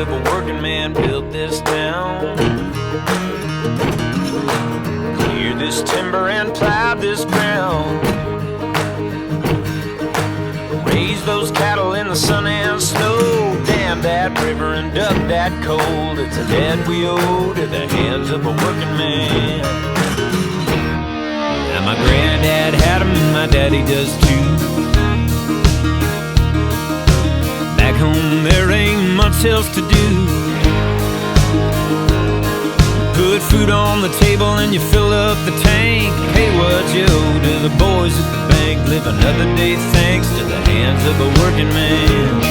of a working man built this town. Cleared this timber and plowed this ground. Raised those cattle in the sun and snow. Dammed that river and dug that coal. It's a debt we owe to the hands of a working man. Now my granddad had 'em and my daddy does too. Back home there ain't much else to do. Put food on the table and you fill up the tank. Pay what you owe to the boys at the bank. Live another day thanks to the hands of a working man.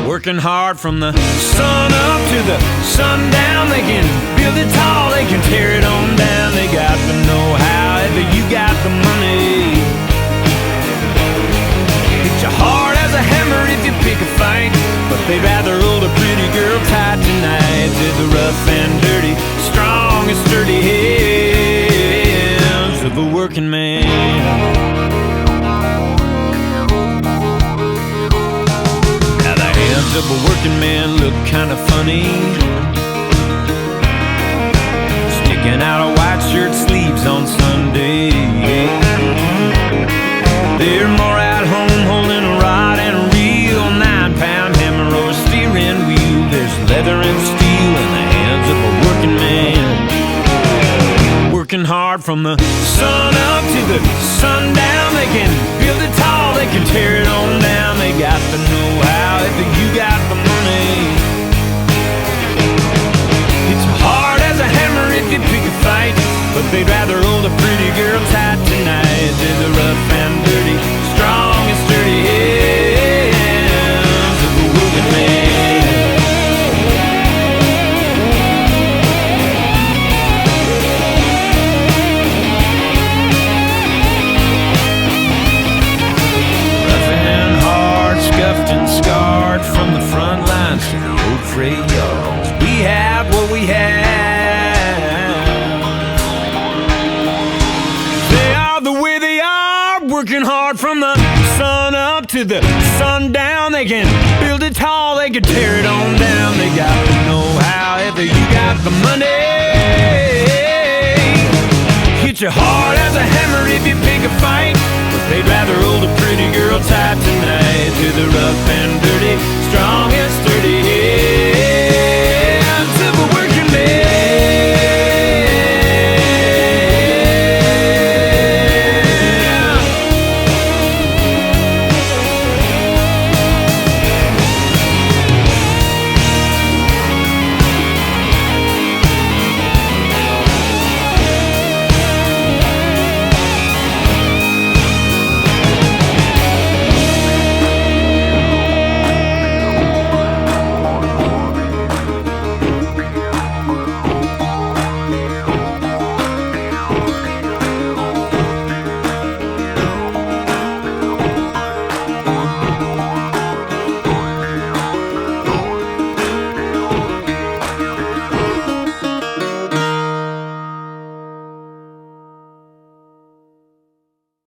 Working hard from the sun up to the sundown. They can build it tall, they can tear it on down. They got the know-how, ever you got the money. Hit you hard as a hammer if you pick a fight, but they'd rather hold a pretty girl tight tonight. They're the rough and dirty, strong and sturdy hands of a working man. Now the hands of a working man look kinda funny, sticking out of white shirt sleeves on Sunday. They're more at home holding a rod and a reel, 9-pound hammer or a steering wheel. There's leather and steel in the hands of a working man. Working hard from the sun up to the sundown. They can build it tall, they can tear it on down. They got the know-how, if you got the money. It's hard as a hammer if you pick a fight, but they'd rather hold a pretty girl tight tonight. They're the rough and dirty, strong and sturdy hands of a working man. Rough and hard, scuffed and scarred from the front lines to the old freight yards. We have what we have. Working hard from the sun up to the sundown. They can build it tall, they can tear it on down. They got the know-how, ever you got the money. Hit you hard as a hammer if you pick a fight, but they'd rather hold a pretty girl tight tonight. To the rough and dirty,